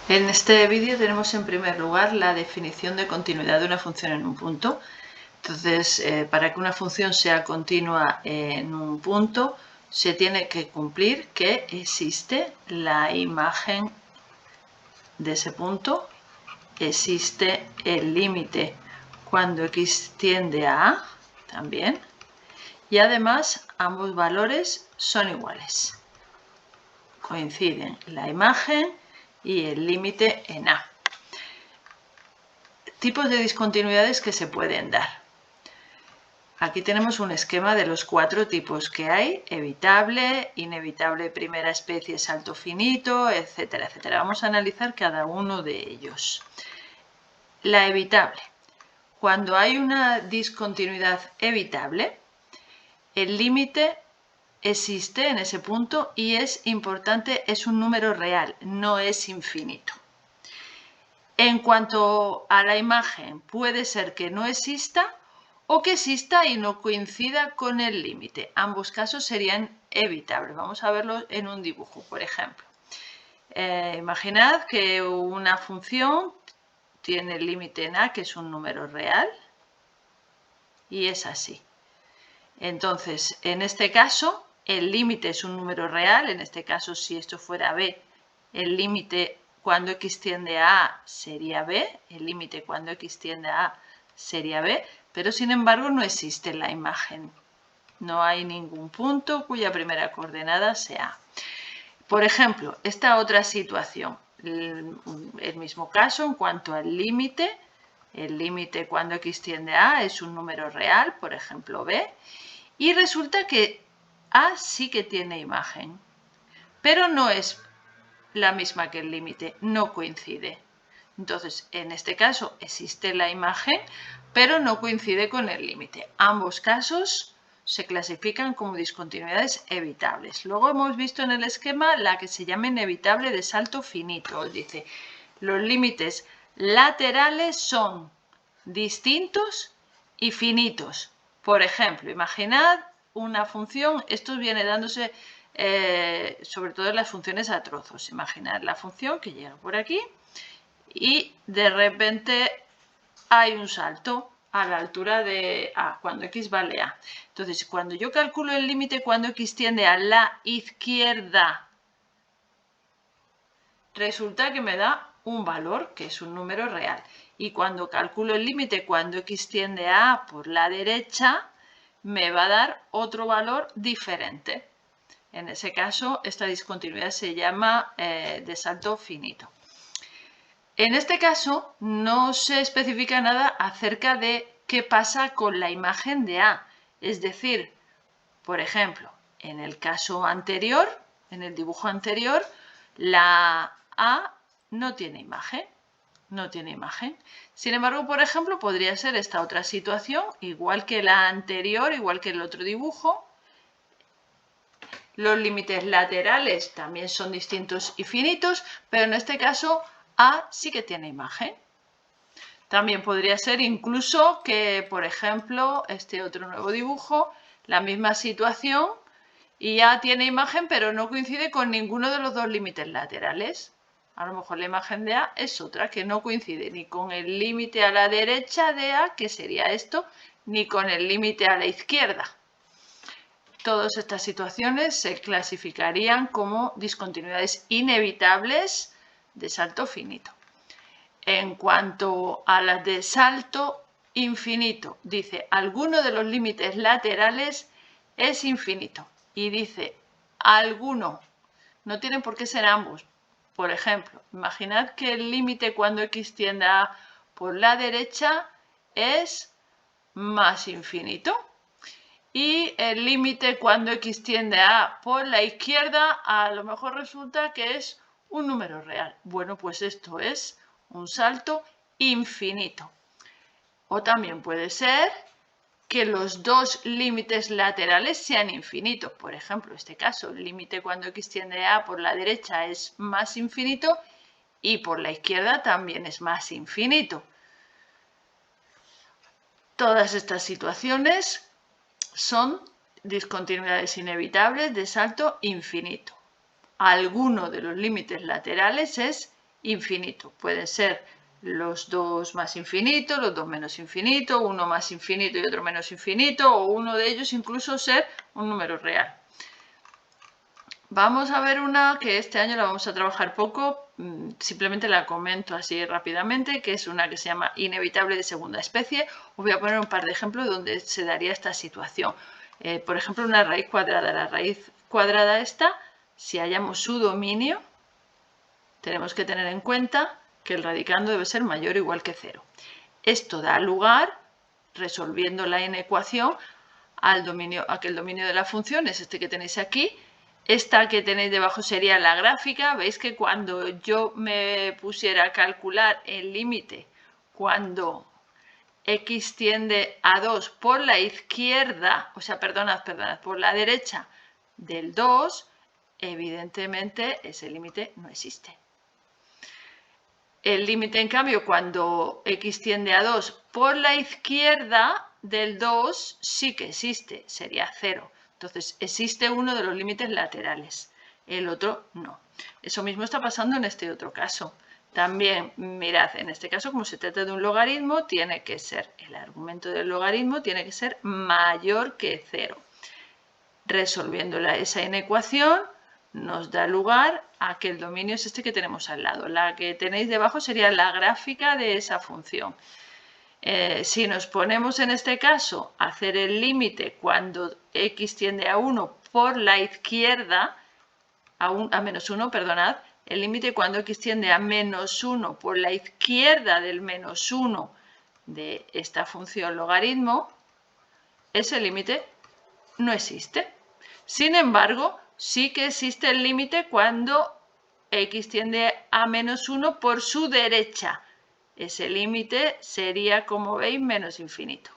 En este vídeo tenemos en primer lugar la definición de continuidad de una función en un punto. Entonces, para que una función sea continua en un punto, se tiene que cumplir que existe la imagen de ese punto, existe el límite cuando x tiende a a también, y además ambos valores son iguales. Coinciden la imagen y el límite en a. Tipos de discontinuidades que se pueden dar. Aquí tenemos un esquema de los 4 tipos que hay: evitable, inevitable primera especie, salto finito, etcétera, etcétera. Vamos a analizar cada uno de ellos. La evitable. Cuando hay una discontinuidad evitable, el límite existe en ese punto y es importante, es un número real, no es infinito. En cuanto a la imagen, puede ser que no exista o que exista y no coincida con el límite. Ambos casos serían evitables. Vamos a verlo en un dibujo, por ejemplo. Imaginad que una función tiene el límite en a, que es un número real, y es así. Entonces, en este caso, el límite es un número real. En este caso, si esto fuera b, el límite cuando x tiende a a sería b, el límite cuando x tiende a a sería b, pero sin embargo no existe la imagen. No hay ningún punto cuya primera coordenada sea a. Por ejemplo, esta otra situación, el mismo caso en cuanto al límite. El límite cuando x tiende a a es un número real, por ejemplo b, y resulta que a sí que tiene imagen, pero no es la misma que el límite, no coincide. Entonces, en este caso existe la imagen, pero no coincide con el límite. Ambos casos se clasifican como discontinuidades evitables. Luego hemos visto en el esquema la que se llama inevitable de salto finito. Os dice, los límites laterales son distintos y finitos. Por ejemplo, imaginad una función, esto viene dándose sobre todo en las funciones a trozos. Imaginad la función que llega por aquí y de repente hay un salto a la altura de a, cuando x vale a. Entonces, cuando yo calculo el límite cuando x tiende a la izquierda, resulta que me da un valor, que es un número real. Y cuando calculo el límite cuando x tiende a a por la derecha, me va a dar otro valor diferente. En ese caso, esta discontinuidad se llama de salto finito. En este caso, no se especifica nada acerca de qué pasa con la imagen de A. Es decir, por ejemplo, en el caso anterior, en el dibujo anterior, la A no tiene imagen. No tiene imagen. Sin embargo, por ejemplo, podría ser esta otra situación, igual que la anterior, igual que el otro dibujo. Los límites laterales también son distintos y finitos, pero en este caso A sí que tiene imagen. También podría ser incluso que, por ejemplo, este otro nuevo dibujo, la misma situación, y A tiene imagen, pero no coincide con ninguno de los dos límites laterales. A lo mejor la imagen de A es otra, que no coincide ni con el límite a la derecha de A, que sería esto, ni con el límite a la izquierda. Todas estas situaciones se clasificarían como discontinuidades inevitables de salto finito. En cuanto a las de salto infinito, dice, alguno de los límites laterales es infinito. Y dice, alguno, no tienen por qué ser ambos. Por ejemplo, imaginad que el límite cuando x tiende a a por la derecha es más infinito. Y el límite cuando x tiende a a por la izquierda, a lo mejor resulta que es un número real. Bueno, pues esto es un salto infinito. O también puede ser que los dos límites laterales sean infinitos. Por ejemplo, en este caso, el límite cuando x tiende a por la derecha es más infinito y por la izquierda también es más infinito. Todas estas situaciones son discontinuidades inevitables de salto infinito. Alguno de los límites laterales es infinito. Pueden ser los dos más infinitos, los dos menos infinitos, uno más infinito y otro menos infinito, o uno de ellos incluso ser un número real. Vamos a ver una que este año la vamos a trabajar poco, simplemente la comento así rápidamente, que es una que se llama inevitable de segunda especie. Os voy a poner un par de ejemplos donde se daría esta situación. Por ejemplo, una raíz cuadrada. La raíz cuadrada esta, si hallamos su dominio, tenemos que tener en cuenta que el radicando debe ser mayor o igual que 0. Esto da lugar, resolviendo la inecuación, a que el dominio de la función es este que tenéis aquí. Esta que tenéis debajo sería la gráfica. Veis que cuando yo me pusiera a calcular el límite cuando x tiende a 2 por la izquierda, o sea, perdonad, por la derecha del 2, evidentemente ese límite no existe. El límite, en cambio, cuando x tiende a 2 por la izquierda del 2 sí que existe, sería 0. Entonces, existe uno de los límites laterales, el otro no. Eso mismo está pasando en este otro caso. También, mirad, en este caso, como se trata de un logaritmo, tiene que ser, el argumento del logaritmo tiene que ser mayor que 0. Resolviendo esa inecuación, nos da lugar a que el dominio es este que tenemos al lado. La que tenéis debajo sería la gráfica de esa función. Si nos ponemos en este caso a hacer el límite cuando x tiende a 1 por la izquierda, a menos 1, perdonad, el límite cuando x tiende a menos 1 por la izquierda del menos 1 de esta función logaritmo, ese límite no existe. Sin embargo, sí que existe el límite cuando x tiende a menos 1 por su derecha. Ese límite sería, como veis, menos infinito.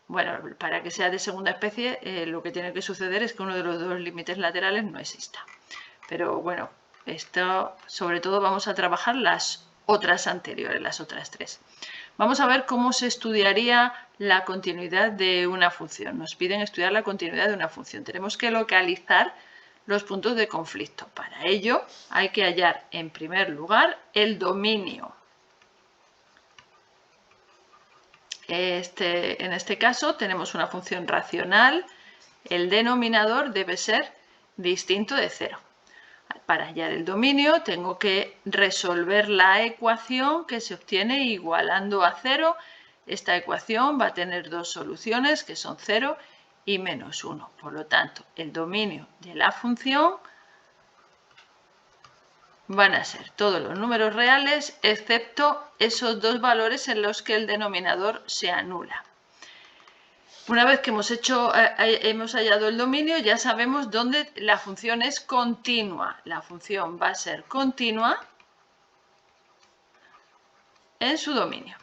Bueno, para que sea de segunda especie, lo que tiene que suceder es que uno de los dos límites laterales no exista. Pero bueno, esto sobre todo vamos a trabajar las otras anteriores, las otras tres. Vamos a ver cómo se estudiaría la continuidad de una función. Nos piden estudiar la continuidad de una función. Tenemos que localizar los puntos de conflicto. Para ello hay que hallar en primer lugar el dominio. En este caso tenemos una función racional. El denominador debe ser distinto de 0. Para hallar el dominio tengo que resolver la ecuación que se obtiene igualando a 0. Esta ecuación va a tener dos soluciones que son 0 y menos 1. Por lo tanto, el dominio de la función van a ser todos los números reales excepto esos dos valores en los que el denominador se anula. Una vez que hemos hallado el dominio, ya sabemos dónde la función es continua. La función va a ser continua en su dominio.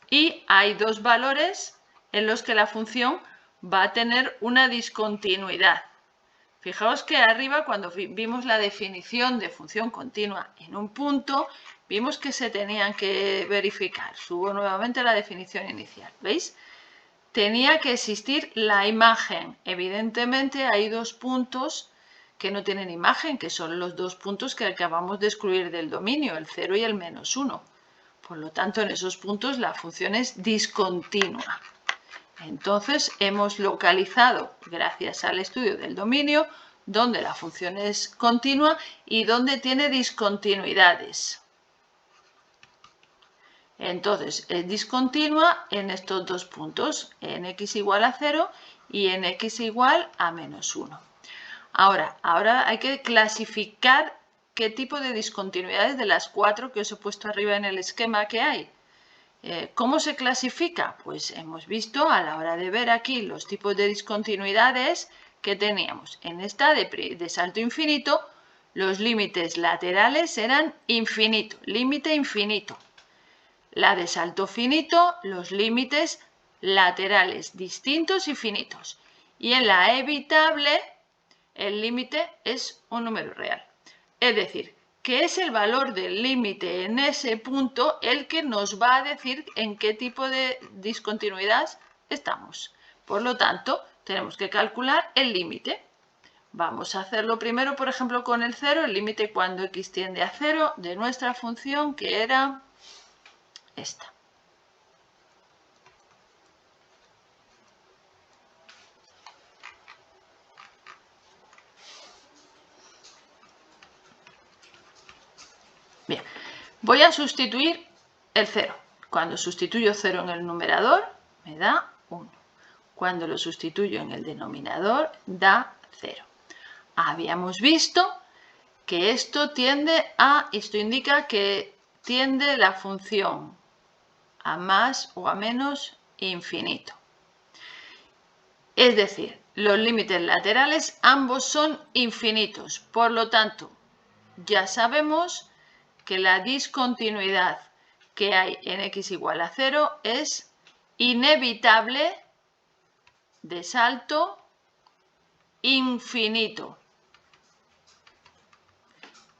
Y hay dos valores en los que la función va a tener una discontinuidad. Fijaos que arriba, cuando vimos la definición de función continua en un punto, vimos que se tenían que verificar. Subo nuevamente la definición inicial. ¿Veis? Tenía que existir la imagen. Evidentemente hay dos puntos que no tienen imagen, que son los dos puntos que acabamos de excluir del dominio, el 0 y el menos 1. Por lo tanto, en esos puntos la función es discontinua. Entonces, hemos localizado, gracias al estudio del dominio, dónde la función es continua y dónde tiene discontinuidades. Entonces, es discontinua en estos dos puntos, en x igual a 0 y en x igual a menos 1. Ahora hay que clasificar qué tipo de discontinuidades de las 4 que os he puesto arriba en el esquema que hay. ¿Cómo se clasifica? Pues hemos visto a la hora de ver aquí los tipos de discontinuidades que teníamos. En esta de salto infinito, los límites laterales eran infinito, límite infinito. La de salto finito, los límites laterales distintos y finitos. Y en la evitable, el límite es un número real. Es decir, que es el valor del límite en ese punto el que nos va a decir en qué tipo de discontinuidad estamos. Por lo tanto, tenemos que calcular el límite. Vamos a hacerlo primero, por ejemplo, con el 0, el límite cuando x tiende a 0 de nuestra función, que era esta. Bien, voy a sustituir el 0. Cuando sustituyo 0 en el numerador, me da 1. Cuando lo sustituyo en el denominador, da 0. Habíamos visto que esto indica que tiende la función a más o a menos infinito. Es decir, los límites laterales ambos son infinitos. Por lo tanto, ya sabemos que la discontinuidad que hay en x igual a 0 es inevitable de salto infinito.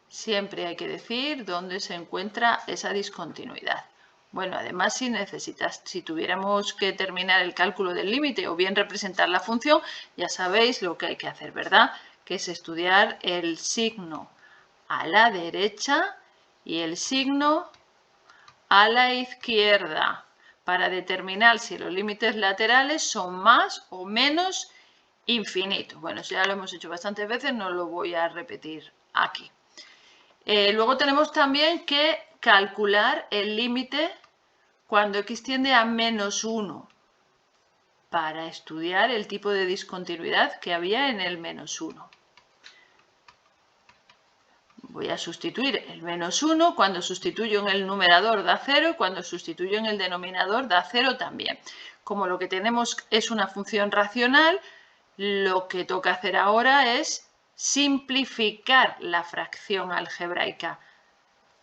Siempre hay que decir dónde se encuentra esa discontinuidad. Bueno, además si tuviéramos que terminar el cálculo del límite o bien representar la función, ya sabéis lo que hay que hacer, ¿verdad? Que es estudiar el signo a la derecha y el signo a la izquierda para determinar si los límites laterales son más o menos infinitos. Bueno, eso ya lo hemos hecho bastantes veces, no lo voy a repetir aquí. Luego tenemos también que calcular el límite cuando x tiende a menos 1 para estudiar el tipo de discontinuidad que había en el menos 1. Voy a sustituir el menos 1, cuando sustituyo en el numerador da 0 y cuando sustituyo en el denominador da 0 también. Como lo que tenemos es una función racional, lo que toca hacer ahora es simplificar la fracción algebraica.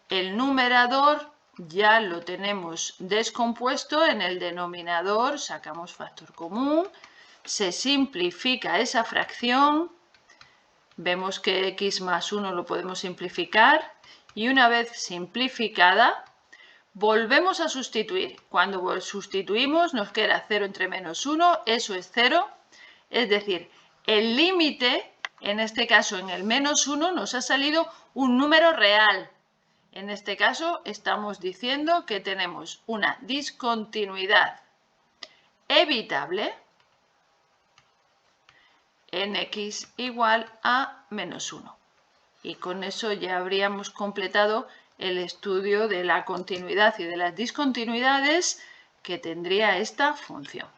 El numerador ya lo tenemos descompuesto, en el denominador sacamos factor común, se simplifica esa fracción. Vemos que x más 1 lo podemos simplificar y una vez simplificada volvemos a sustituir. Cuando sustituimos nos queda 0 entre menos 1, eso es 0. Es decir, el límite, en este caso en el menos 1, nos ha salido un número real. En este caso estamos diciendo que tenemos una discontinuidad evitable en x igual a menos 1. Y con eso ya habríamos completado el estudio de la continuidad y de las discontinuidades que tendría esta función.